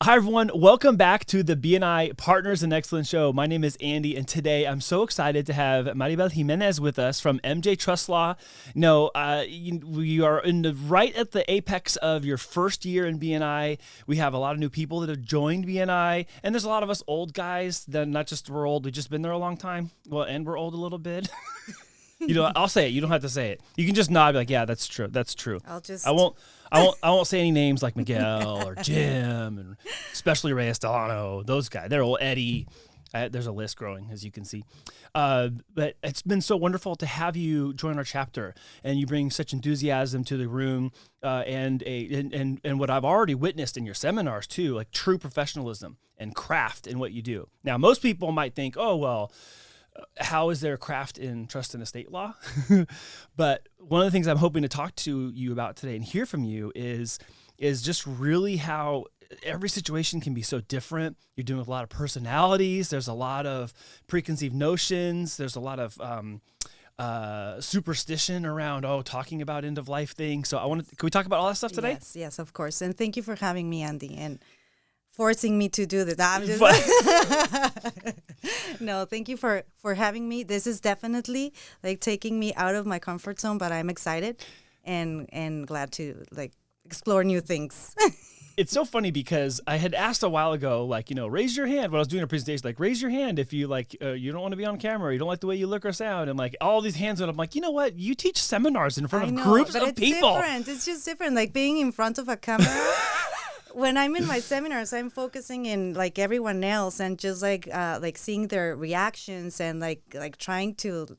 Hi, everyone. Welcome back to the BNI Partners in Excellence show. My name is Andy, and today I'm so excited to have Maribel Jimenez with us from MJ Trust Law. We are right at the apex of your first year in BNI. We have a lot of new people that have joined BNI, and there's a lot of us old guys that not just we're old, we've just been there a long time. Well, and we're old a little bit. I'll say it. You don't have to say it. You can just nod, be like, "Yeah, that's true. That's true." I won't say any names like Miguel or Jim, and especially Reyes Delano. Those guys. They're old. Eddie. There's a list growing, as you can see. But it's been so wonderful to have you join our chapter, and you bring such enthusiasm to the room, and what I've already witnessed in your seminars too, like true professionalism and craft in what you do. Now, most people might think, "Oh, well, how is there craft in trust and estate law?" But one of the things I'm hoping to talk to you about today and hear from you is just really how every situation can be so different. You're dealing with a lot of personalities. There's a lot of preconceived notions. There's a lot of superstition around, talking about end of life things. So can we talk about all that stuff today? Yes, of course. And thank you for having me, Andy, and forcing me to do this. No, thank you for having me. This is definitely like taking me out of my comfort zone, but I'm excited and glad to like explore new things. It's so funny because I had asked a while ago, raise your hand when I was doing a presentation, like raise your hand if you you don't want to be on camera, or you don't like the way you look or sound, and like all these hands went up. I'm like, you know what? You teach seminars in front of groups of people. It's just different. Like being in front of a camera. When I'm in my seminars, I'm focusing in like everyone else and just like seeing their reactions and like trying to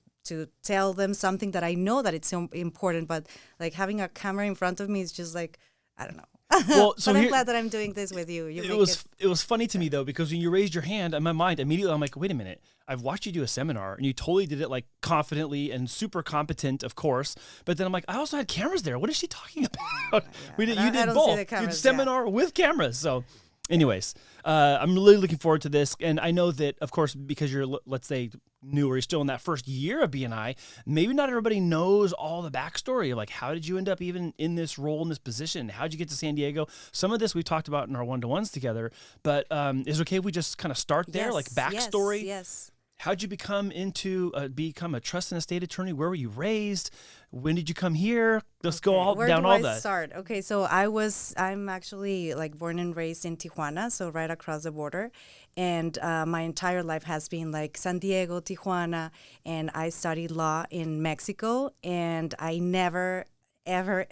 tell them something that I know that it's so important, but like having a camera in front of me is just like, I don't know. Well, so but I'm glad that I'm doing this with you. It was funny to me though, because when you raised your hand, in my mind immediately I'm like, wait a minute, I've watched you do a seminar and you totally did it like confidently and super competent, of course. But then I'm like, I also had cameras there. What is she talking about? You did both. You did seminar with cameras. So anyways, I'm really looking forward to this. And I know that, of course, because you're, let's say, new, or you're still in that first year of BNI, maybe not everybody knows all the backstory of like, how did you end up even in this role, in this position? How'd you get to San Diego? Some of this we talked about in our one-to-ones together, but is it okay if we just kind of start there, like backstory? Yes. How'd you become a trust and estate attorney? Where were you raised? When did you come here? Let's go all down all that. Where do I start? Okay, so I'm actually like born and raised in Tijuana, so right across the border. And my entire life has been like San Diego, Tijuana, and I studied law in Mexico, and I never ever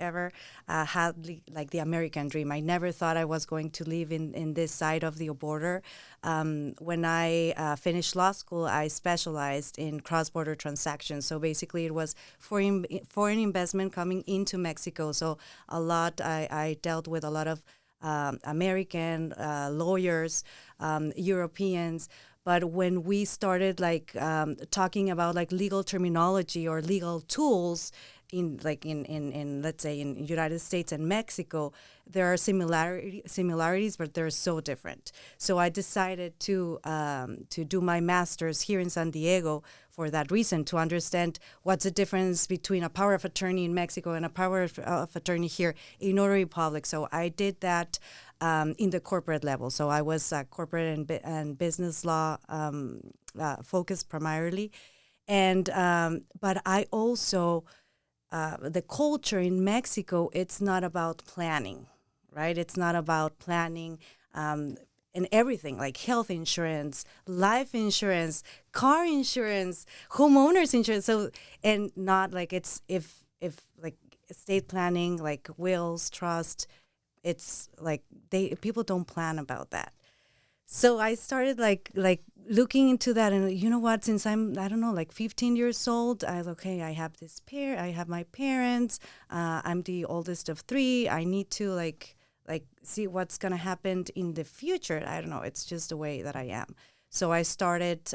had like the American dream. I never thought I was going to live in this side of the border. When I finished law school, I specialized in cross-border transactions. So basically it was foreign investment coming into Mexico. So I dealt with a lot of American lawyers, Europeans. But when we started talking about like legal terminology or legal tools in let's say in United States and Mexico, there are similarities, but they're so different. So I decided to do my master's here in San Diego for that reason, to understand what's the difference between a power of attorney in Mexico and a power of attorney here in notary public. So I did that in the corporate level. So I was corporate and business law focused primarily, and but I also the culture in Mexico, it's not about planning, right? It's not about planning and everything, like health insurance, life insurance, car insurance, homeowners insurance. So, and not like it's if like estate planning, like wills, trust, it's like people don't plan about that. So I started like looking into that, and you know what? Since I don't know, like 15 years old, I have my parents. I'm the oldest of three. I need to like see what's gonna happen in the future. I don't know. It's just the way that I am. So I started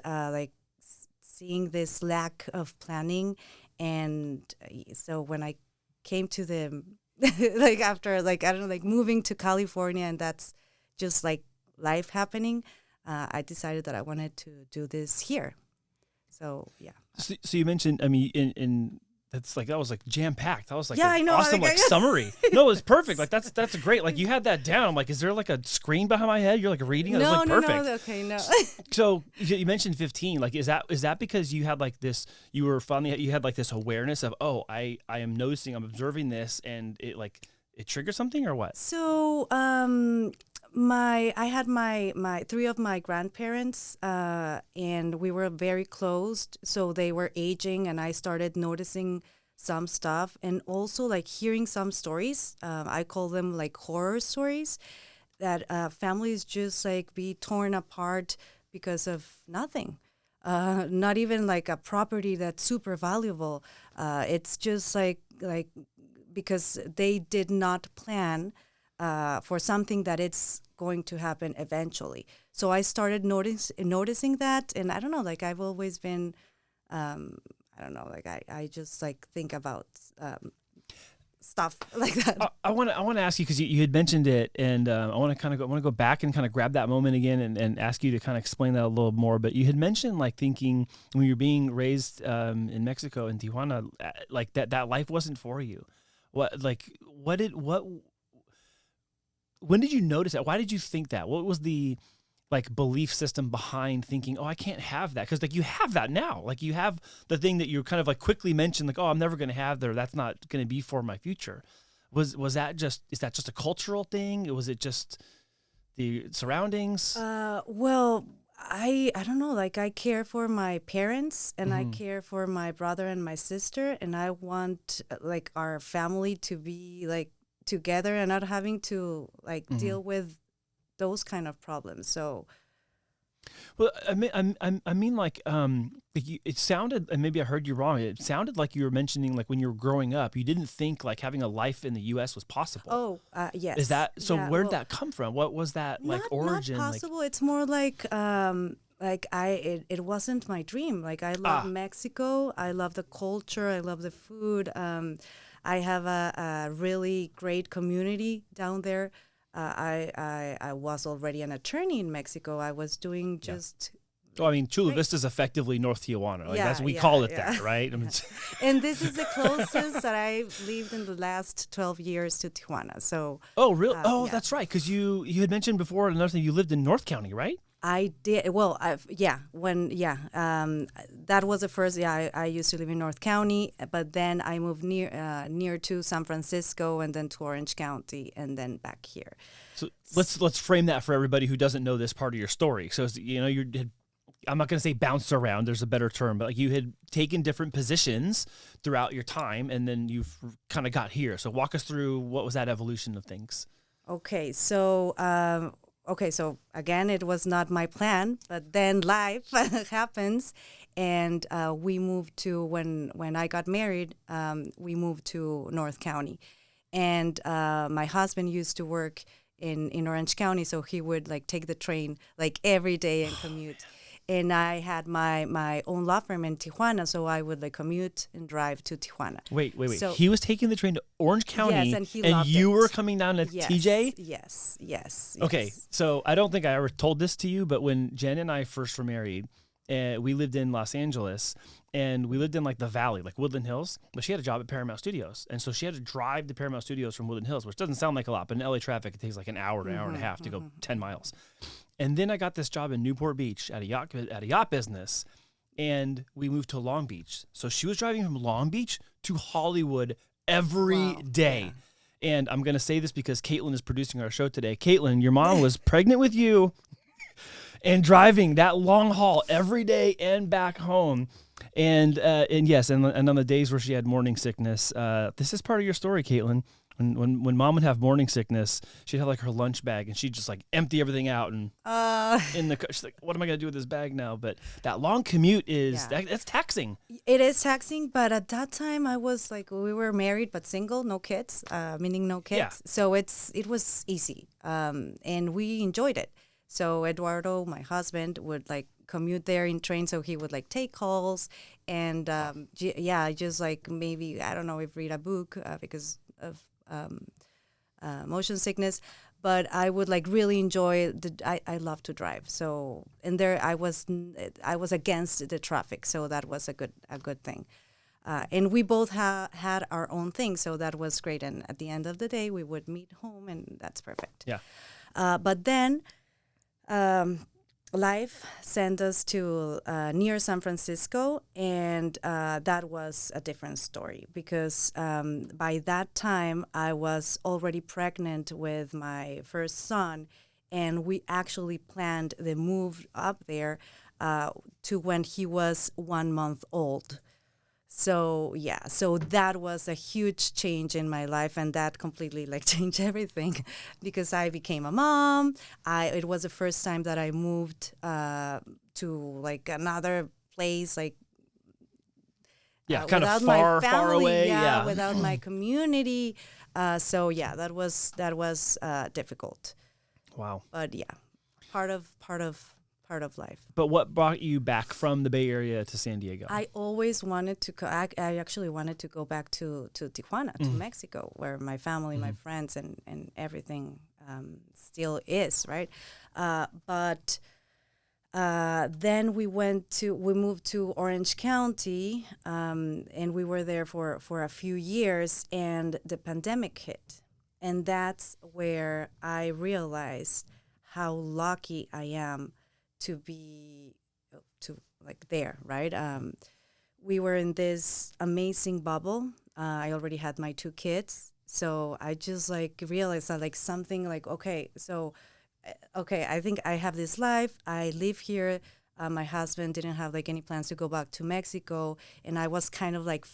seeing this lack of planning, and so when I came to the after I don't know, like moving to California, and that's just like life happening, I decided that I wanted to do this here. So yeah. So you mentioned, I mean, in That's like, that was like jam packed. That was like Yeah, an I know. awesome Like, like summary. No, it was perfect. Like that's great. Like you had that down. I'm like, is there like a screen behind my head? You're like reading. It was like perfect. No, okay, no. So you mentioned 15. Like, is that because you had like this? You had like this awareness of, oh, I am noticing, I'm observing this, and it triggers something, or what? So, I had my three of my grandparents, and we were very close. So they were aging, and I started noticing some stuff, and also like hearing some stories. I call them like horror stories, that families just like be torn apart because of nothing. Not even like a property that's super valuable. It's just like because they did not plan for something that it's going to happen eventually. So I started noticing that, and I don't know, like I've always been, I don't know, like I just like think about stuff like that. I want to ask you, because you had mentioned it, and I want to go back and kind of grab that moment again and ask you to kind of explain that a little more. But you had mentioned like thinking when you're being raised in Mexico, in Tijuana, like that life wasn't for you. When did you notice that? Why did you think that? What was the like belief system behind thinking, oh, I can't have that? Because like you have that now. Like you have the thing that you kind of like quickly mentioned, like, oh, I'm never going to have there. That's not going to be for my future. Is that just a cultural thing? Was it just the surroundings? Well, I don't know, like I care for my parents, and I care for my brother and my sister, and I want like our family to be like together and not having to like deal with those kind of problems. So, well, I mean, like, it sounded, and maybe I heard you wrong. It sounded like you were mentioning, like, when you were growing up, you didn't think like having a life in the U.S. was possible. Oh, yes. Is that so? Yeah, Where did that come from? What was that like origin? Not possible. It's more like it wasn't my dream. Like I love Mexico. I love the culture. I love the food. I have a really great community down there. I was already an attorney in Mexico. I was doing just. Oh, I mean, Chula Vista is effectively North Tijuana. Like we call it that, right? I mean, and this is the closest that I've lived in the last 12 years to Tijuana. So. Oh, really? That's right. Because you had mentioned before another thing. You lived in North County, right? I did. Well, that was the first. Yeah, I used to live in North County, but then I moved near to San Francisco, and then to Orange County, and then back here. So let's frame that for everybody who doesn't know this part of your story. So I'm not going to say bounced around. There's a better term, but like you had taken different positions throughout your time, and then you've kind of got here. So walk us through what was that evolution of things. Okay, so. So again, it was not my plan, but then life happens, and we moved to when I got married. We moved to North County, and my husband used to work in Orange County, so he would like take the train like every day and commute. And I had my own law firm in Tijuana, so I would like commute and drive to Tijuana. Wait. So, he was taking the train to Orange County, yes, and you were coming down to TJ? Yes. Okay, so I don't think I ever told this to you, but when Jen and I first were married, we lived in Los Angeles, and we lived in like the valley, like Woodland Hills, but she had a job at Paramount Studios. And so she had to drive to Paramount Studios from Woodland Hills, which doesn't sound like a lot, but in LA traffic, it takes like an hour to an hour and a half to go 10 miles. And then I got this job in Newport Beach at a yacht business, and we moved to Long Beach. So she was driving from Long Beach to Hollywood every day. Yeah. And I'm going to say this because Caitlin is producing our show today. Caitlin, your mom was pregnant with you and driving that long haul every day and back home. And yes, and on the days where she had morning sickness, this is part of your story, Caitlin. When mom would have morning sickness, she'd have like her lunch bag, and she'd just like empty everything out and in the car. She's like, what am I going to do with this bag now? But that long commute that's taxing. It is taxing, but at that time I was like, we were married but single, no kids, meaning no kids. Yeah. So it was easy, and we enjoyed it. So Eduardo, my husband, would like commute there in train, so he would like take calls, and just like maybe, I don't know, if read a book because of motion sickness, but I would like really enjoy I love to drive. So, and there I was against the traffic, so that was a good thing. And we both had our own thing, so that was great. And at the end of the day, we would meet home, and that's perfect. Yeah. But then life sent us to near San Francisco, and that was a different story because by that time I was already pregnant with my first son, and we actually planned the move up there to when he was 1 month old. So yeah, so that was a huge change in my life, and that completely like changed everything, because I became a mom. It was the first time that I moved to like another place, like Kind of without far, my family, far away. Yeah. without my community. So yeah, that was difficult, Wow. but yeah, part of life. But what brought you back from the Bay Area to San Diego? I always wanted to go. I actually wanted to go back to Tijuana, to Mexico, where my family, my friends, and everything still is, right? But then we moved to Orange County, and we were there for a few years, and the pandemic hit. And that's where I realized how lucky I am to be like there, right? We were in this amazing bubble. I already had my 2 kids, so I just like realized that like something like okay, I think I have this life. I live here. My husband didn't have like any plans to go back to Mexico, and I was kind of like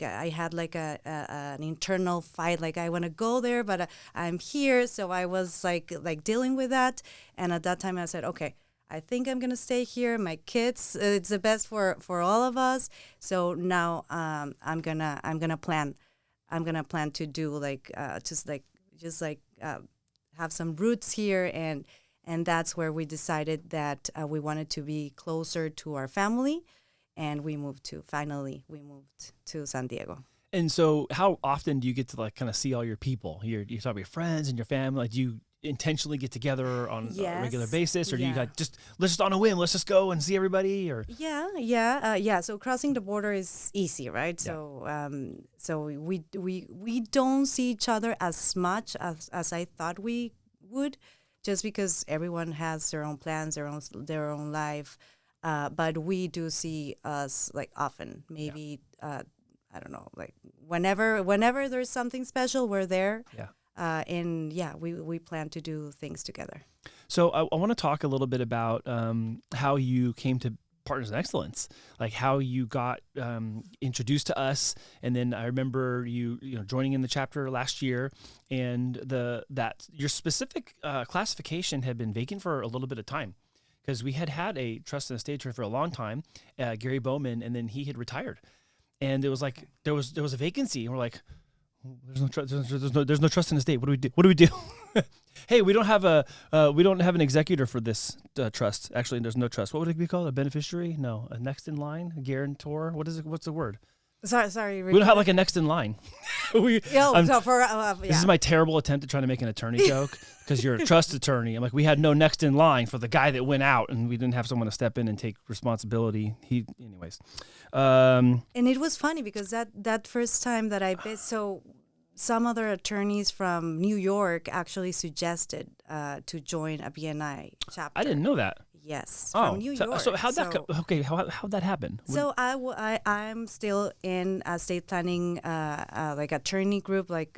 I had like an internal fight, like I want to go there, but I'm here. So I was like dealing with that, and at that time I said, okay, I think I'm gonna stay here. My kids, it's the best for all of us. So now I'm gonna plan to do like just have some roots here, and that's where we decided that we wanted to be closer to our family, and we moved to San Diego. And so how often do you get to like kind of see all your people? You talk about your friends and your family. Like, do you intentionally get together on a regular basis, or do you like let's just on a whim, let's just go and see everybody? Or so crossing the border is easy, right? So we don't see each other as much as I thought we would, just because everyone has their own plans, their own life, but we do see us like often, maybe I don't know, like whenever there's something special, we're there. And we plan to do things together. So I want to talk a little bit about how you came to Partners in Excellence, like how you got introduced to us, and then I remember you joining in the chapter last year, and that your specific classification had been vacant for a little bit of time, because we had a trust and estate attorney for a long time, Gary Bowman, and then he had retired, and it was like there was a vacancy, and we're like, there's no trust in the state. What do we do? Hey, we don't have an executor for this trust. Actually, there's no trust. What would it be called? A beneficiary? No, a next in line, a guarantor. What is it? What's the word? Sorry. We don't have like a next in line. This is my terrible attempt at trying to make an attorney joke, because you're a trust attorney. I'm like, we had no next in line for the guy that went out, and we didn't have someone to step in and take responsibility. Anyways. And it was funny because that first time that so some other attorneys from New York actually suggested to join a BNI chapter. I didn't know that. Yes, from New York. So how'd that happen? So I'm still in a estate planning like attorney group, like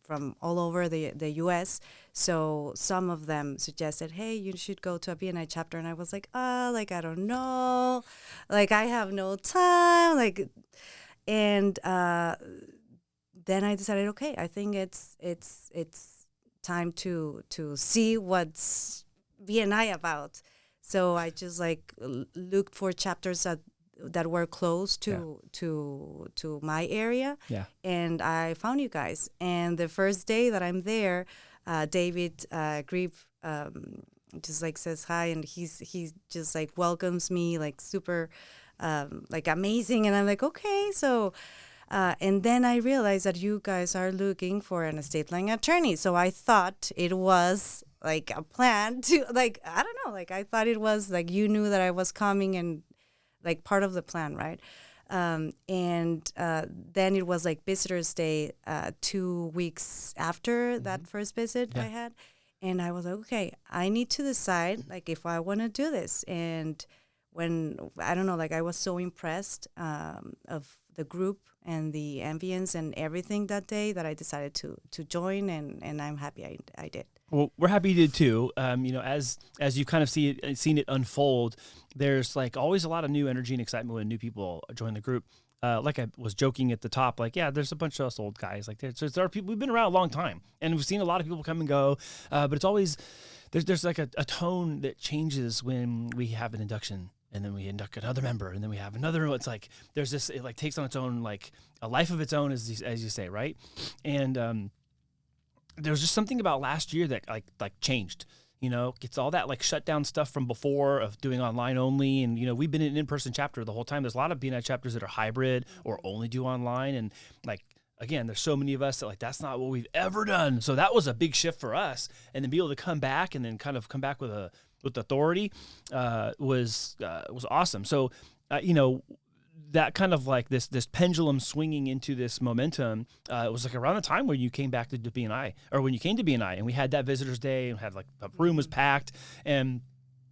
from all over the U.S. So some of them suggested, hey, you should go to a BNI chapter, and I was like, I don't know, like I have no time, like, and then I decided, okay, I think it's time to see what's BNI about. So I just like looked for chapters that were close to my area, and I found you guys. And the first day that I'm there, David Grieve just like says hi, and he just like welcomes me like super like amazing, and I'm like, okay, so. And then I realized that you guys are looking for an estate planning attorney. So I thought it was like a plan to, like, I don't know, like I thought it was like you knew that I was coming, and like part of the plan, right? Then it was like Visitors Day 2 weeks after that first visit I had. And I was like, okay, I need to decide like if I want to do this. And when, I don't know, like I was so impressed of the group and the ambience and everything that day that I decided to join, and I'm happy I did. Well, we're happy you did too. As you kind of seen it unfold, there's like always a lot of new energy and excitement when new people join the group. Like I was joking at the top, like, yeah, there's a bunch of us old guys. Like there are people, we've been around a long time, and we've seen a lot of people come and go. But it's always, there's like a tone that changes when we have an induction, and then we induct another member, and then we have another. It's like, there's this, it like takes on its own, like a life of its own, as you say, right? And there's just something about last year that like changed. It's all that like shut down stuff from before of doing online only. And, we've been an in-person chapter the whole time. There's a lot of BNI chapters that are hybrid or only do online. And like, again, there's so many of us that like, that's not what we've ever done. So that was a big shift for us. And then be able to come back and then kind of come back with authority was awesome. So, that kind of like this pendulum swinging into this momentum, it was like around the time when you came back to BNI, or when you came to BNI, and we had that Visitors Day and had like the room was packed. And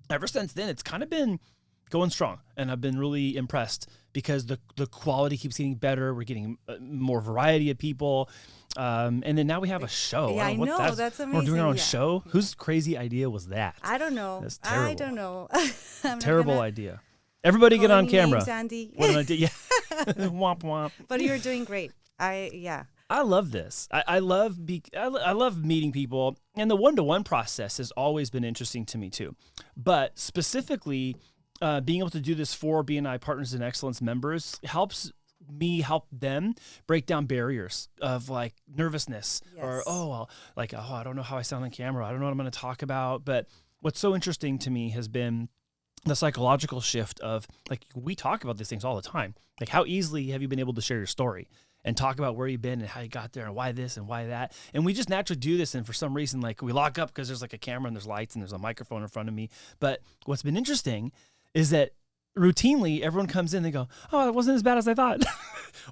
ever since then, it's kind of been going strong, and I've been really impressed because the quality keeps getting better. We're getting more variety of people. And then now we have a show. Yeah, I know. That's amazing. We're doing our own show. Whose crazy idea was that? I don't know. That's terrible. I don't know. Terrible idea. Everybody get on camera. Names, Andy. What did I do? Yeah. Womp womp. But you're doing great. I love this. I love meeting people, and the one-to-one process has always been interesting to me too. But specifically, being able to do this for BNI Partners in Excellence members helps me help them break down barriers of like nervousness or I don't know how I sound on camera. I don't know what I'm going to talk about. But what's so interesting to me has been the psychological shift of like, we talk about these things all the time. Like, how easily have you been able to share your story and talk about where you've been and how you got there and why this and why that? And we just naturally do this. And for some reason, like, we lock up because there's like a camera and there's lights and there's a microphone in front of me. But what's been interesting is that routinely everyone comes in and they go, oh, it wasn't as bad as I thought.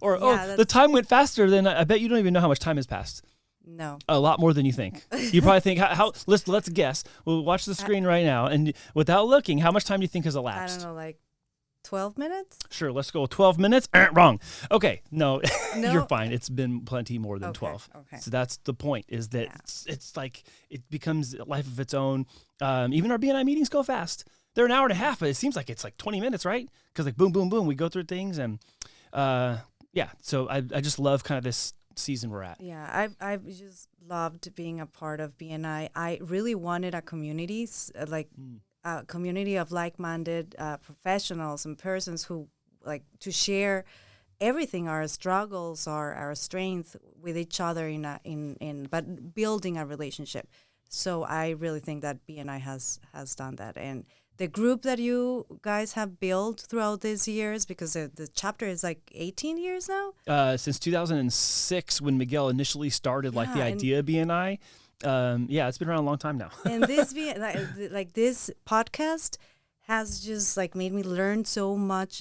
Or, the time went faster than I bet you don't even know how much time has passed. No. A lot more than you think. You probably think, let's guess. We'll watch the screen right now. And without looking, how much time do you think has elapsed? I don't know, like 12 minutes? Sure, let's go 12 minutes. Wrong. Okay, no, you're fine. It's been plenty more than 12. Okay. So that's the point, is that it's like, it becomes a life of its own. Even our BNI meetings go fast. They're an hour and a half, but it seems like it's like 20 minutes, right? Because like boom, boom, boom, we go through things. And so I just love kind of this season we're at. Yeah, I've just loved being a part of BNI. I really wanted a community, a community of like-minded professionals and persons who like to share everything, our struggles, our strengths with each other but building a relationship. So I really think that BNI has done that. And the group that you guys have built throughout these years, because the chapter is like 18 years now? Since 2006, when Miguel initially started the idea of BNI. It's been around a long time now. And this this podcast has just like made me learn so much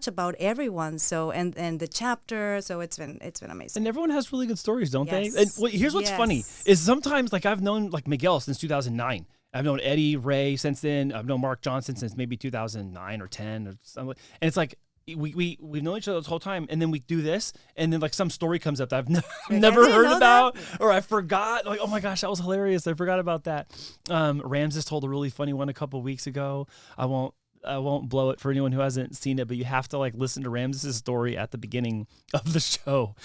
about everyone. So and the chapter. So it's been amazing. And everyone has really good stories, don't Yes. they? And here's what's funny is sometimes like I've known like Miguel since 2009. I've known Eddie Ray since then. I've known Mark Johnson since maybe 2009 or 10 or something. And it's like we've known each other this whole time, and then we do this, and then like some story comes up that I've never heard about, or I forgot. Like, oh my gosh, that was hilarious! I forgot about that. Ramses told a really funny one a couple weeks ago. I won't blow it for anyone who hasn't seen it, but you have to like listen to Ramses' story at the beginning of the show.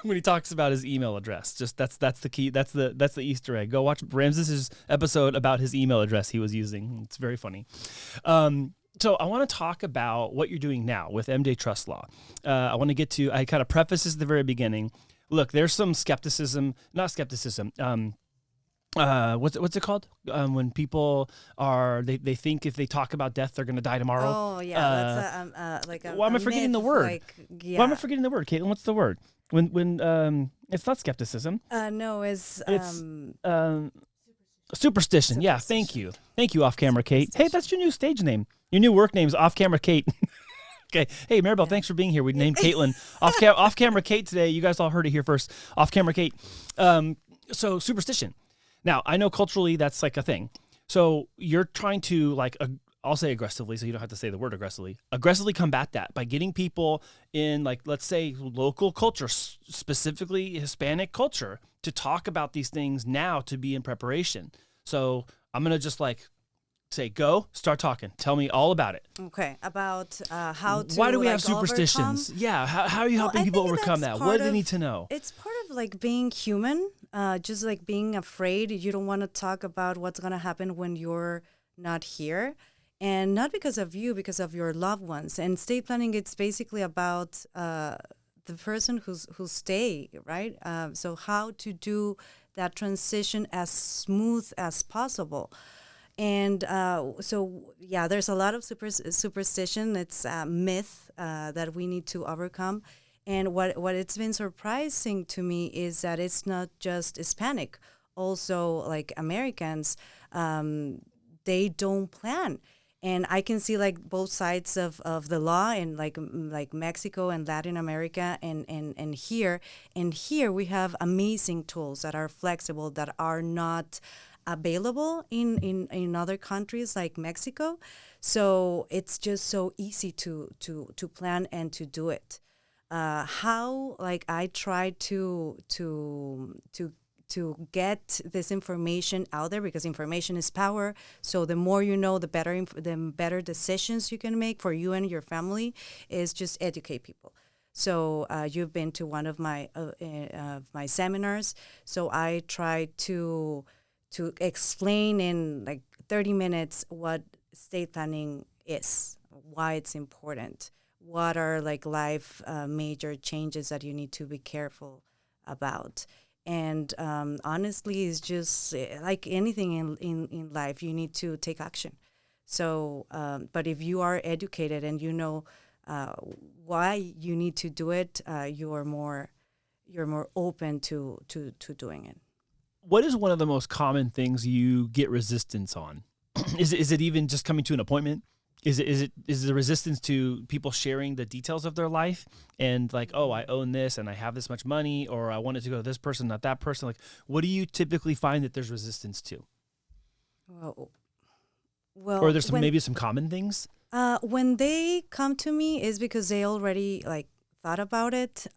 When he talks about his email address. Just that's the key. That's the Easter egg. Go watch Ramses' episode about his email address he was using. It's very funny. So I want to talk about what you're doing now with MJ Trust Law. I want to get to, I kind of preface this at the very beginning. Look, there's some skepticism, not skepticism. What's it called? When people they think if they talk about death, they're going to die tomorrow. Oh yeah, that's like a. Why am I forgetting the word? Why am I forgetting the word, Caitlin? What's the word? When it's not skepticism. No, it's superstition. Yeah, thank you, off camera, Kate. Hey, that's your new stage name. Your new work name is Off Camera Kate. Okay. Hey, Maribel, thanks for being here. We named Caitlin off camera Kate today. You guys all heard it here first. Off camera Kate. So superstition. Now, I know culturally that's like a thing. So you're trying to I'll say aggressively, so you don't have to say the word aggressively combat that by getting people in, like, let's say local culture, specifically Hispanic culture, to talk about these things now to be in preparation. So I'm going to just say, go, start talking. Tell me all about it. Okay, about how to. Why do we have superstitions? Overcome? Yeah, how are you helping people overcome that? What do they need to know? It's part of being human, just like being afraid. You don't want to talk about what's going to happen when you're not here. And not because of you, because of your loved ones. And estate planning, it's basically about the person who's stay, right? So how to do that transition as smooth as possible. And there's a lot of superstition. It's a myth that we need to overcome. And what it's been surprising to me is that it's not just Hispanic. Also, like Americans, they don't plan. And I can see both sides of the law in like Mexico and Latin America and here. And here we have amazing tools that are flexible, that are not available in other countries like Mexico. So it's just so easy to plan and to do it. How I try to get this information out there, because information is power. So the more you know, the better decisions you can make for you and your family, is just educate people. So you've been to one of my seminars. So I try to explain in 30 minutes what estate planning is, why it's important, what are life major changes that you need to be careful about. And honestly, it's just like anything in life, you need to take action. So, but if you are educated and you know why you need to do it, you're more open to doing it. What is one of the most common things you get resistance on? Is it even just coming to an appointment? Is the resistance to people sharing the details of their life and oh, I own this and I have this much money, or I want it to go to this person, not that person? What do you typically find that there's resistance to? Well, or there's maybe some common things? When they come to me is because they already thought about it.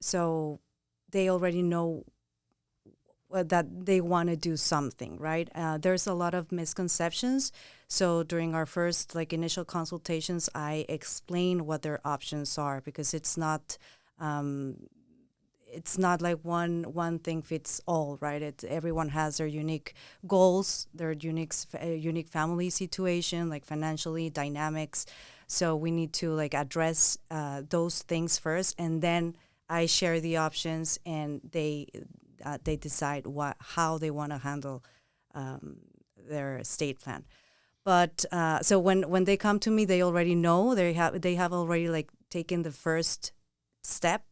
So they already know that they want to do something, right? There's a lot of misconceptions. So during our first initial consultations, I explain what their options are, because it's not like one thing fits all, right? Everyone has their unique goals, their unique family situation, financially, dynamics. So we need to address those things first, and then I share the options, and they decide how they want to handle their estate plan. But so when they come to me, they already know, they have already taken the first step.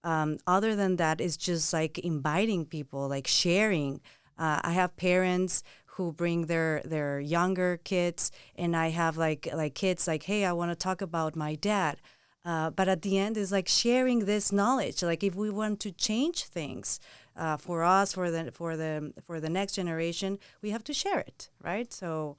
Other than that, it's just inviting people, sharing. I have parents who bring their younger kids, and I have kids hey, I want to talk about my dad. But at the end is sharing this knowledge. If we want to change things for us, for the next generation, we have to share it, right? So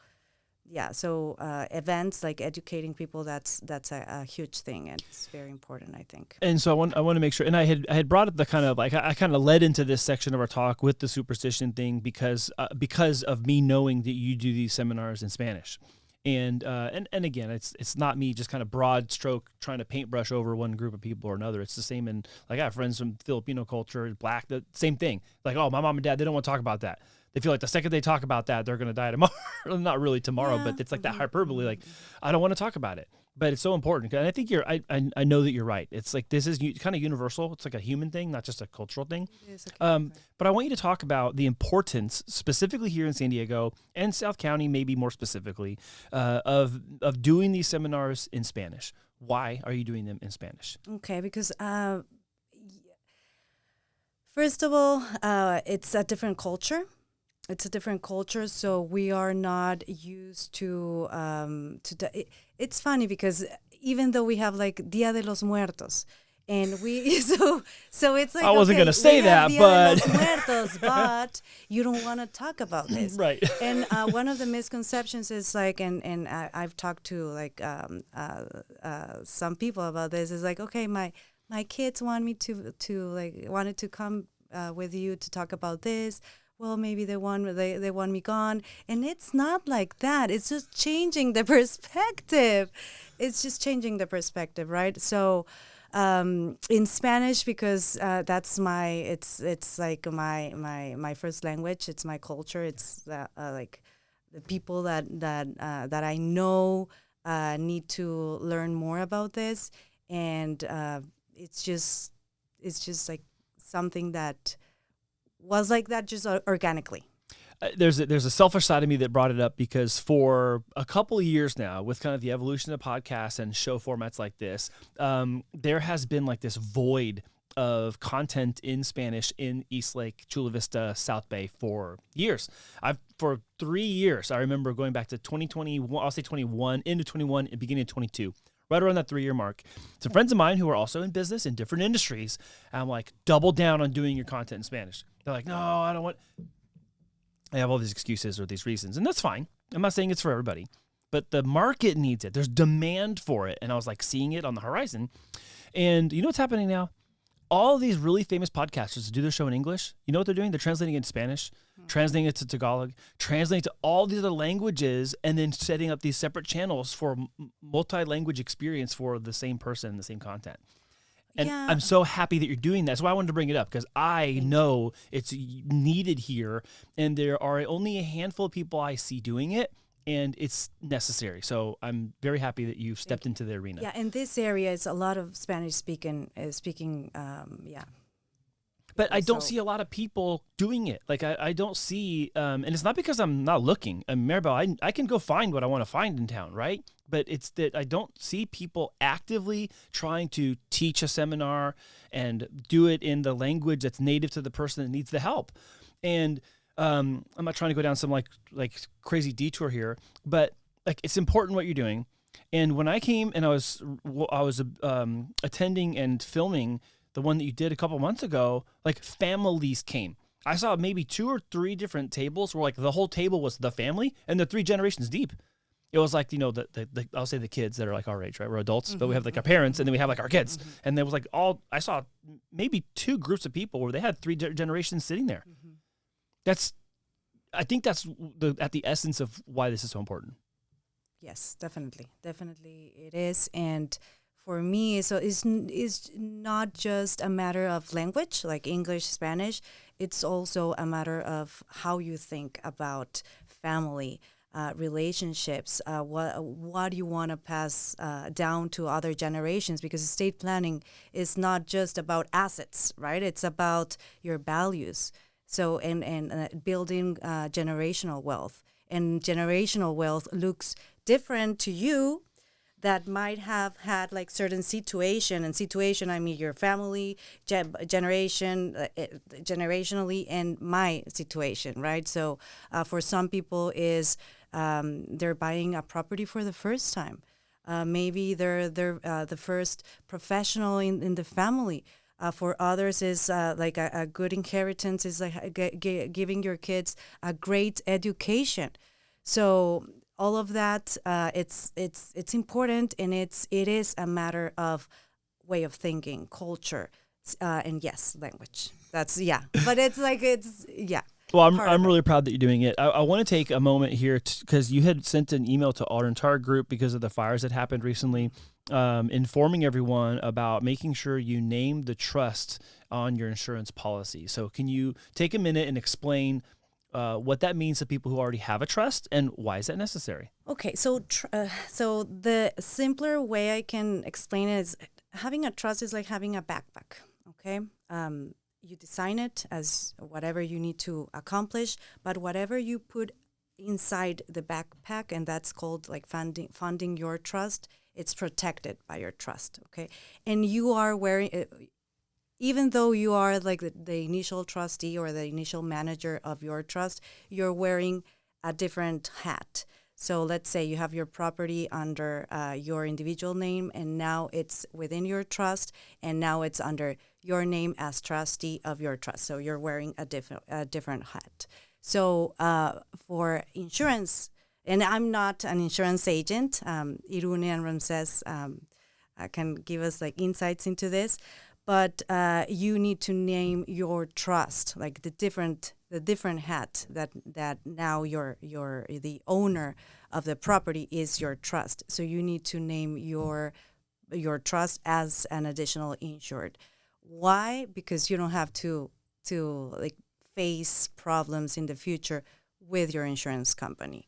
yeah, so events educating people, that's a huge thing, and it's very important, I think. And so I want to make sure, and I had brought up the kind of I kind of led into this section of our talk with the superstition thing because of me knowing that you do these seminars in Spanish. And again, it's not me just kind of broad stroke trying to paintbrush over one group of people or another. It's the same in I have friends from Filipino culture, Black, the same thing. Oh, my mom and dad, they don't want to talk about that. They feel the second they talk about that, they're going to die tomorrow. Not really tomorrow, but it's that hyperbole. I don't want to talk about it, but it's so important. And I think I know that you're right. It's this is kind of universal. It's a human thing, not just a cultural thing. It is but I want you to talk about the importance, specifically here in San Diego and South County, maybe more specifically, of doing these seminars in Spanish. Why are you doing them in Spanish? Okay, because first of all, it's a different culture. It's a different culture, so we are not used to. It's funny because even though we have like Dia de los Muertos. And we so it's like I wasn't okay, gonna say we have that, Dia but de los Muertos, but you don't want to talk about this, right. And one of the misconceptions is like, and I've talked to like some people about this. Is like, okay, my kids want me to like wanted to come with you to talk about this. Well, maybe they want me gone, and it's not like that. It's just changing the perspective. It's just changing the perspective, right? So. In Spanish, because that's it's like my first language. It's my culture. It's like the people that I know need to learn more about this, and it's just like something that was like that just organically. There's a selfish side of me that brought it up because for a couple of years now, with kind of the evolution of podcasts and show formats like this, there has been like this void of content in Spanish in Eastlake, Chula Vista, South Bay for years. For 3 years, I remember going back to 2021, I'll say 21, into 21, and beginning of 22. Right around that 3-year mark. Some friends of mine who are also in business in different industries, I'm like, double down on doing your content in Spanish. They're like, no, I don't want. I have all these excuses or these reasons, and that's fine. I'm not saying it's for everybody, but the market needs it. There's demand for it, and I was like seeing it on the horizon. And you know what's happening now? All of these really famous podcasters do their show in English. You know what they're doing? They're translating it in Spanish, translating it to Tagalog, translating to all these other languages, and then setting up these separate channels for multi-language experience for the same person, the same content. And Yeah. I'm so happy that you're doing that. That's why I wanted to bring it up, because I know it's needed here, and there are only a handful of people I see doing it, and it's necessary. So I'm very happy that you've stepped into the arena. Yeah, in this area, it's a lot of Spanish speaking. But I don't So- see a lot of people doing it. Like I don't see, and it's not because I'm not looking. Maribel, I can go find what I want to find in town, right? But it's that I don't see people actively trying to teach a seminar and do it in the language that's native to the person that needs the help. And I'm not trying to go down some like crazy detour here, but like it's important what you're doing. And when I came and I was attending and filming the one that you did a couple months ago, like families came. I saw maybe 2 or 3 different tables where like the whole table was the family and they're 3 generations deep. It was like, you know, the I'll say the kids that are like our age, right? We're adults, but we have like our parents and then we have like our kids. And there was like I saw maybe 2 groups of people where they had 3 generations sitting there. I think that's at the essence of why this is so important. Yes, definitely it is. And for me, so it's not just a matter of language like English, Spanish. It's also a matter of how you think about family, relationships. What you want to pass down to other generations, because estate planning is not just about assets, right? It's about your values. So and building generational wealth, and generational wealth looks different to you that might have had like certain situation, and situation I mean your family generationally, and my situation, right? So for some people is they're buying a property for the first time. Maybe they're the first professional in the family. For others is like a good inheritance is like giving your kids a great education. So all of that, it's important, and it is a matter of way of thinking, culture, and yes, language. That's but it's like Well, I'm really proud that you're doing it. I want to take a moment here because you had sent an email to our entire group because of the fires that happened recently, informing everyone about making sure you name the trust on your insurance policy. So can you take a minute and explain what that means to people who already have a trust, and why is that necessary? Okay, so so the simpler way I can explain it is having a trust is like having a backpack. Okay, you design it as whatever you need to accomplish, but whatever you put inside the backpack, and that's called like funding your trust. It's protected by your trust. Okay, and you are wearing it. Even though you are like the initial trustee or the initial manager of your trust, you're wearing a different hat. So let's say you have your property under your individual name, and now it's within your trust, and now it's under your name as trustee of your trust. So you're wearing a different hat. So for insurance, and I'm not an insurance agent, Irune and Ramses can give us like insights into this, but you need to name your trust, like the different hat that now you're the owner of the property is your trust. So you need to name your trust as an additional insured. Why? Because you don't have to like face problems in the future with your insurance company.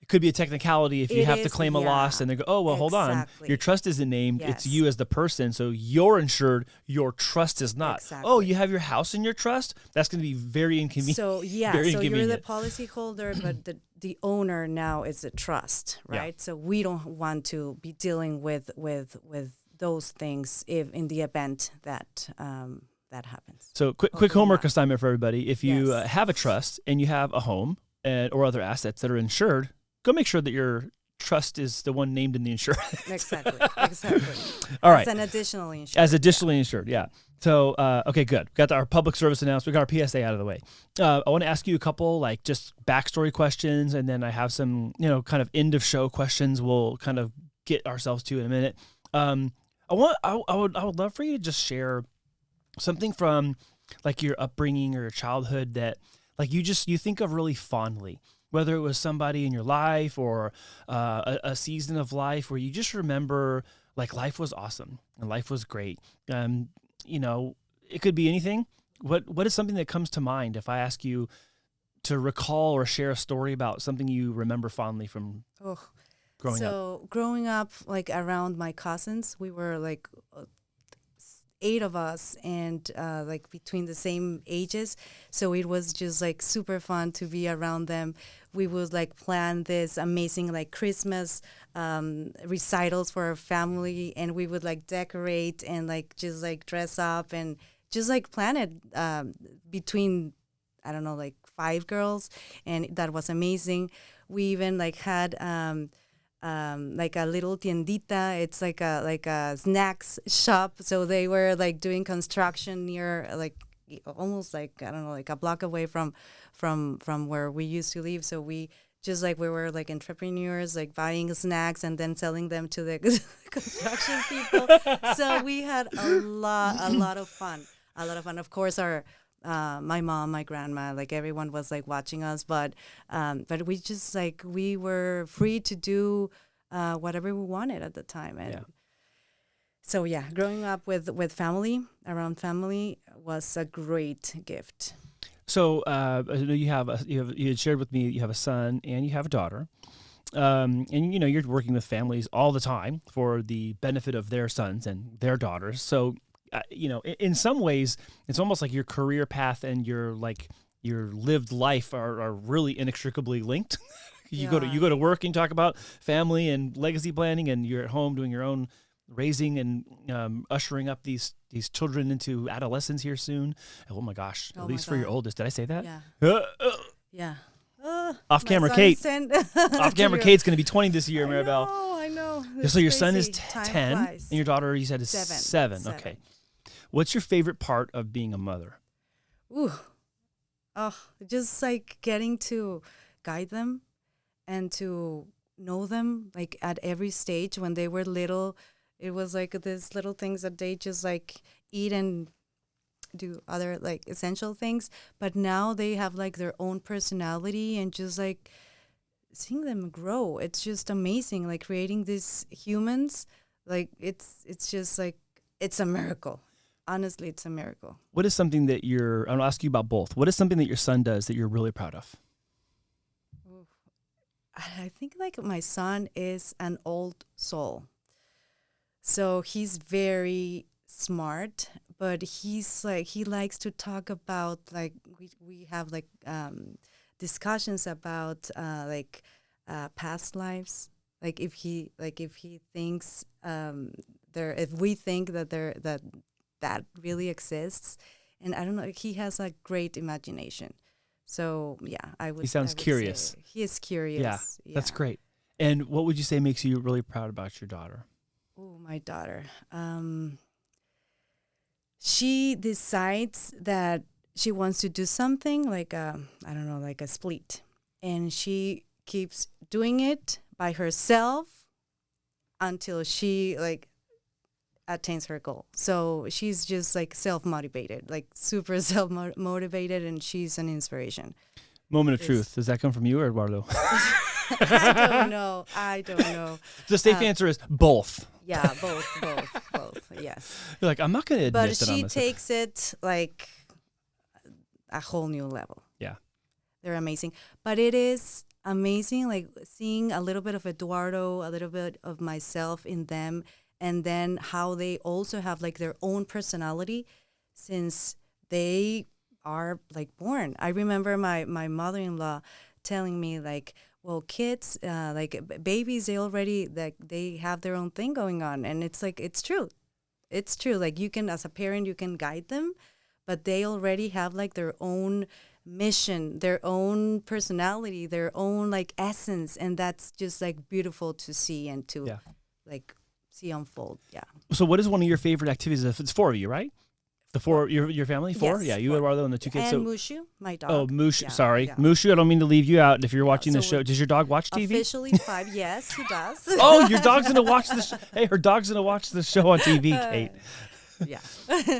It could be a technicality if you have to claim a loss and they go, oh, well, hold on. Your trust isn't named. Yes. It's you as the person. So you're insured. Your trust is not. Exactly. Oh, you have your house in your trust? That's going to be very inconvenient. So, yeah. Very so inconvenient. You're the policyholder, but the owner now is a trust, right? Yeah. So we don't want to be dealing with those things if in the event that that happens. So quick homework assignment for everybody. If you have a trust and you have a home or other assets that are insured, go make sure that your trust is the one named in the insurance. Exactly. All right. As an additionally insured. As additionally insured, yeah. So, okay, good. We got our public service announcement. We got our PSA out of the way. I want to ask you a couple, like, just backstory questions, and then I have some, kind of end of show questions we'll kind of get ourselves to in a minute. I would love for you to just share something from, like, your upbringing or your childhood that, like, you think of really fondly. Whether it was somebody in your life or a season of life where you just remember, like, life was awesome and life was great. It could be anything. What is something that comes to mind if I ask you to recall or share a story about something you remember fondly from growing up? So growing up, like, around my cousins, we were like 8 of us, and like between the same ages, so it was just like super fun to be around them. We would like plan this amazing like Christmas recitals for our family, and we would like decorate and like just like dress up and just like plan it between, I don't know, like 5 girls, and that was amazing. We even like had like a little tiendita. It's like a snacks shop. So they were like doing construction near, like, almost like, I don't know, like a block away from where we used to live. So we were like entrepreneurs, like buying snacks and then selling them to the construction people. So we had a lot of fun. Of course, my mom, my grandma, like everyone was like watching us, but we just like, we were free to do whatever we wanted at the time. And so growing up with family, around family, was a great gift. So I know you had shared with me you have a son and you have a daughter, and you're working with families all the time for the benefit of their sons and their daughters. So in some ways, it's almost like your career path and your lived life are really inextricably linked. You go to work and talk about family and legacy planning, and you're at home doing your own raising and ushering up these children into adolescence here soon. Oh my gosh! At least for your oldest, did I say that? Yeah. Yeah. Off camera, Kate. Off camera, Kate's going to be 20 this year, Maribel. I know. So your son is 10, and your daughter, you said, is 7. Okay. What's your favorite part of being a mother? Just like getting to guide them and to know them, like at every stage. When they were little, it was like these little things that they just like eat and do other like essential things. But now they have like their own personality, and just like seeing them grow, it's just amazing. Like creating these humans, like it's just like, it's a miracle. Honestly, it's a miracle. What is something that I'll ask you about both. What is something that your son does that you're really proud of? I think like my son is an old soul. So he's very smart, but he's like, he likes to talk about, like, we have like discussions about past lives. Like if he thinks if we think that really exists. And I don't know, he has a great imagination. So I would. He sounds curious. He is curious. Yeah, that's great. And what would you say makes you really proud about your daughter? Oh, my daughter. She decides that she wants to do something like I don't know, like a split, and she keeps doing it by herself until she like attains her goal. So she's just like self-motivated, like super self-motivated, and she's an inspiration. Moment of truth. Does that come from you or Eduardo? I don't know. The safe answer is both. Yeah, both. Yes. You're like, I'm not going to admit But that she I'm takes it like a whole new level. Yeah. They're amazing. But it is amazing, like seeing a little bit of Eduardo, a little bit of myself in them, and then how they also have like their own personality since they are like born. I remember my mother-in-law telling me like, well, kids, like babies, they have their own thing going on. And it's like, it's true. It's true. Like you can, as a parent, you can guide them, but they already have like their own mission, their own personality, their own like essence. And that's just like beautiful to see and to like see unfold. Yeah. So what is one of your favorite activities? It's 4 of you, right? The 4, your family, 4? Yes, yeah, you, 4. Eduardo, and the 2 kids. And Mushu, my dog. Oh, Mushu, Yeah, sorry. yeah. Mushu, I don't mean to leave you out. If you're watching the so show, does your dog watch TV? Officially 5, yes, he does. Oh, your dog's going to watch the show. Hey, her dog's going to watch the show on TV, Kate. Yeah.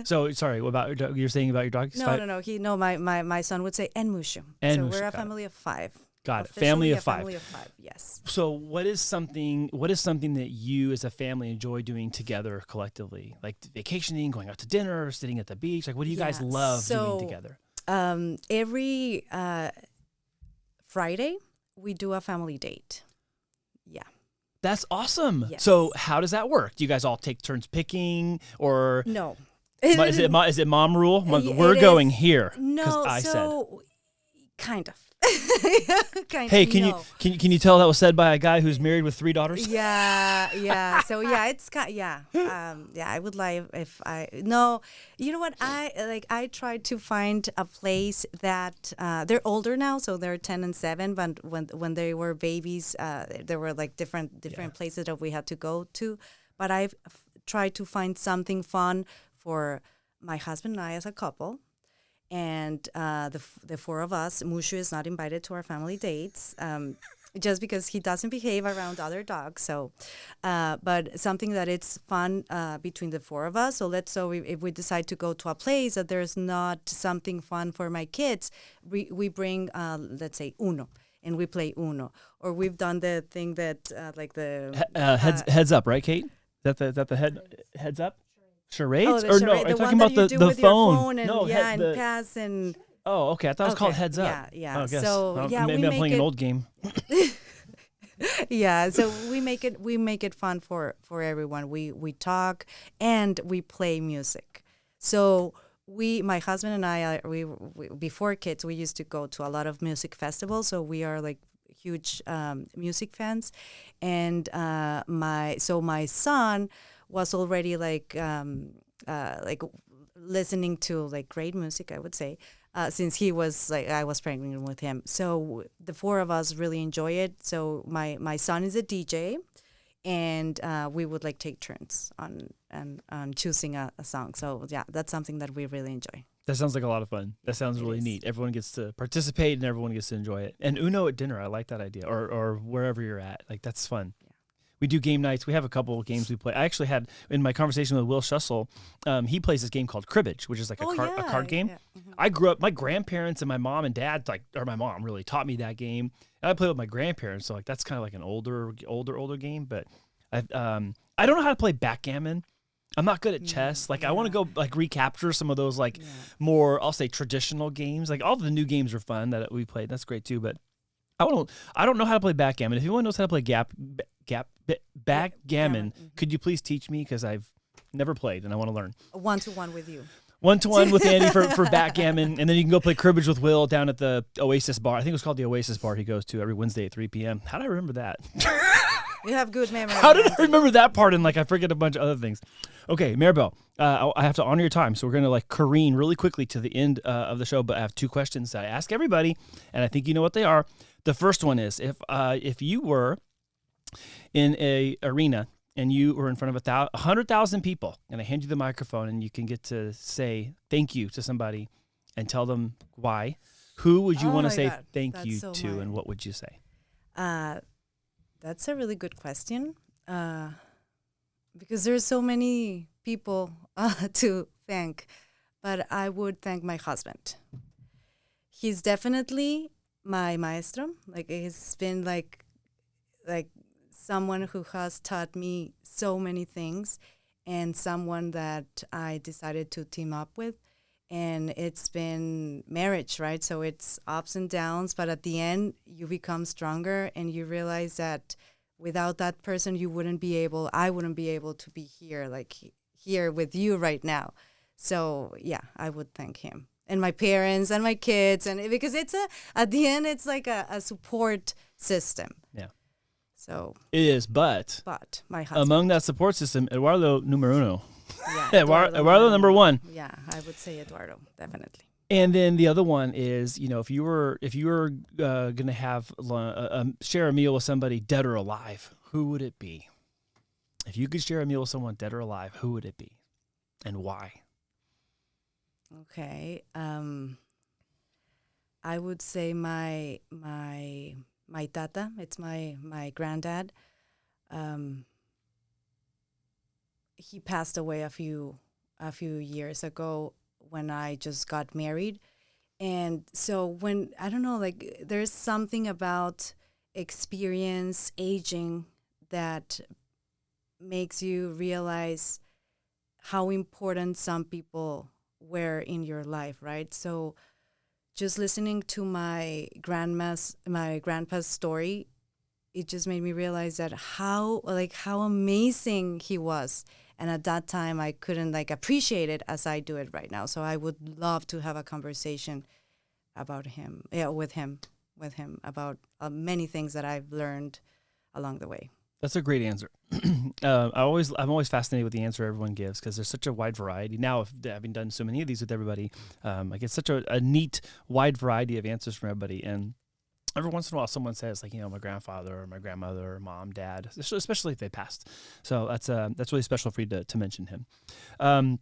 So, sorry, what about your dog? You're saying about your dog? No. My son would say and Mushu. And so Mushu, we're a got it. family of 5. Got it. Officially Family a of 5. Family of 5. Yes. So what is something that you as a family enjoy doing together collectively? Like vacationing, going out to dinner, sitting at the beach? Like what do you guys love doing together? Every Friday we do a family date. Yeah. That's awesome. Yes. So how does that work? Do you guys all take turns picking or No. is it mom rule? We're going here. No, I said. Kind of. Hey, can you tell that was said by a guy who's married with 3 daughters? Yeah. So it's I would like if you know what, I tried to find a place that they're older now, so they're 10 and 7, but when they were babies, there were like different places that we had to go to, but I've tried to find something fun for my husband and I as a couple. And the 4 of us, Mushu is not invited to our family dates just because he doesn't behave around other dogs. So, but something that it's fun between the 4 of us. So if we decide to go to a place that there's not something fun for my kids, we bring, let's say, Uno, and we play Uno. Or we've done the thing that like the... heads up, right, Kate? Is that the heads up? Charades? Oh, or no, are you talking about the phone? And, no, and pass and... Oh, okay. I thought it was called heads up. Yeah. Oh, I guess. So, maybe I'm playing an old game. Yeah, so we make it fun for everyone. We talk and we play music. So my husband and I, we before kids, we used to go to a lot of music festivals. So we are like huge music fans, and my son was already like listening to like great music, I would say, since he was like, I was pregnant with him. So the 4 of us really enjoy it. So my son is a DJ, and we would like take turns on choosing a song. So yeah, that's something that we really enjoy. That sounds like a lot of fun. That sounds really neat. Everyone gets to participate and everyone gets to enjoy it. And Uno at dinner, I like that idea. Or wherever you're at, like that's fun. Yeah. We do game nights. We have a couple of games we play. I actually had, in my conversation with Will Schussel, he plays this game called Cribbage, which is like a card game. Yeah. Mm-hmm. I grew up, my grandparents and my mom and dad, or my mom really taught me that game. And I play with my grandparents, so like that's kind of like an older game. But I don't know how to play backgammon. I'm not good at chess. Like I want to go like recapture some of those like more, I'll say, traditional games. Like all the new games are fun that we played. That's great too. But I don't know how to play backgammon. If anyone knows how to play backgammon, could you please teach me? Because I've never played and I want to learn. 1-to-1 with you. 1-to-1 with Andy for backgammon, and then you can go play cribbage with Will down at the Oasis bar. I think it was called the Oasis bar he goes to every Wednesday at 3 p.m. How did I remember that? You have good memory. How did I remember that part? And like I forget a bunch of other things. Okay, Maribel, I have to honor your time, so we're gonna like careen really quickly to the end of the show. But I have 2 questions that I ask everybody, and I think you know what they are. The first one is if you were in a arena and you were in front of 100,000 people, and I hand you the microphone and you can get to say thank you to somebody and tell them why, who would you want to say thank you to, and what would you say? That's a really good question, because there's so many people to thank, but I would thank my husband. He's definitely my maestro. Like, he's been like someone who has taught me so many things, and someone that I decided to team up with. And it's been marriage, right? So it's ups and downs, but at the end, you become stronger, and you realize that without that person, I wouldn't be able to be here, like here with you right now. So yeah, I would thank him, and my parents and my kids, and because at the end, it's like a support system. Yeah. So it is, but my husband. Among that support system, Eduardo numero uno. Yeah, Eduardo number one. Yeah, I would say Eduardo, definitely. And then the other one is, if you were going to have share a meal with somebody dead or alive, who would it be? If you could share a meal with someone dead or alive, who would it be, and why? Okay, I would say my tata. It's my granddad. He passed away a few years ago when I just got married. And so there's something about experience, aging, that makes you realize how important some people were in your life, right? So just listening to my grandpa's story, it just made me realize that how amazing he was. And at that time, I couldn't appreciate it as I do it right now. So I would love to have a conversation about him, with him about many things that I've learned along the way. That's a great answer. I'm always fascinated with the answer everyone gives, because there's such a wide variety. Now, having done so many of these with everybody, I get such a neat, wide variety of answers from everybody. And every once in a while, someone says, my grandfather or my grandmother or mom, dad, especially if they passed. So that's really special for you to mention him.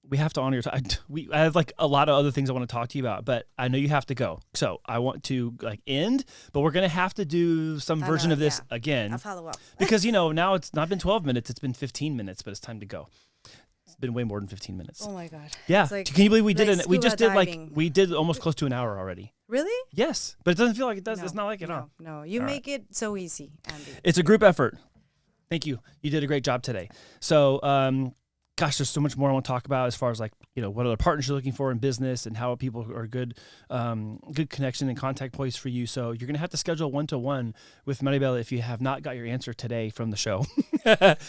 We have to honor your time. I have a lot of other things I want to talk to you about, but I know you have to go. So I want to end, but we're going to have to do some version of this again. I'll follow up. Because, now it's not been 12 minutes, it's been 15 minutes, but it's time to go. It's been way more than 15 minutes. Oh my God. Yeah. Can you believe we did almost close to an hour already? Really? Yes. But it doesn't feel like it does. No, it's not like it all. No, you all make it so easy, Andy. It's a group effort. Thank you. You did a great job today. So, gosh, there's so much more I want to talk about as far as what other partners you're looking for in business and how people are good connection and contact points for you. So you're going to have to schedule one-to-one with Maribel if you have not got your answer today from the show.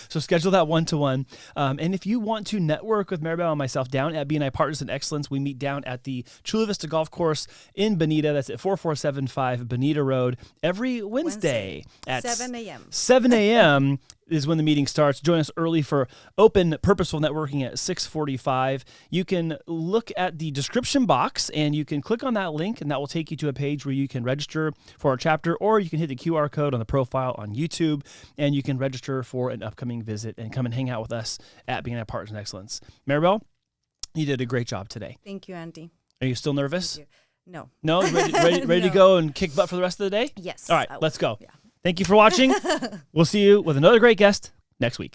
So schedule that one-to-one. And if you want to network with Maribel and myself down at BNI Partners in Excellence, we meet down at the Chula Vista Golf Course in Bonita. That's at 4475 Bonita Road every Wednesday at 7 a.m. 7 a.m. is when the meeting starts. Join us early for open, purposeful networking at 6:45. You can look at the description box and you can click on that link, and that will take you to a page where you can register for our chapter, or you can hit the QR code on the profile on YouTube, and you can register for an upcoming visit and come and hang out with us at BNI Partners in Excellence. Maribel, you did a great job today. Thank you, Andy. Are you still nervous? Thank you. No. No? Ready to go and kick butt for the rest of the day? Yes. All right, let's go. Yeah. Thank you for watching. We'll see you with another great guest next week.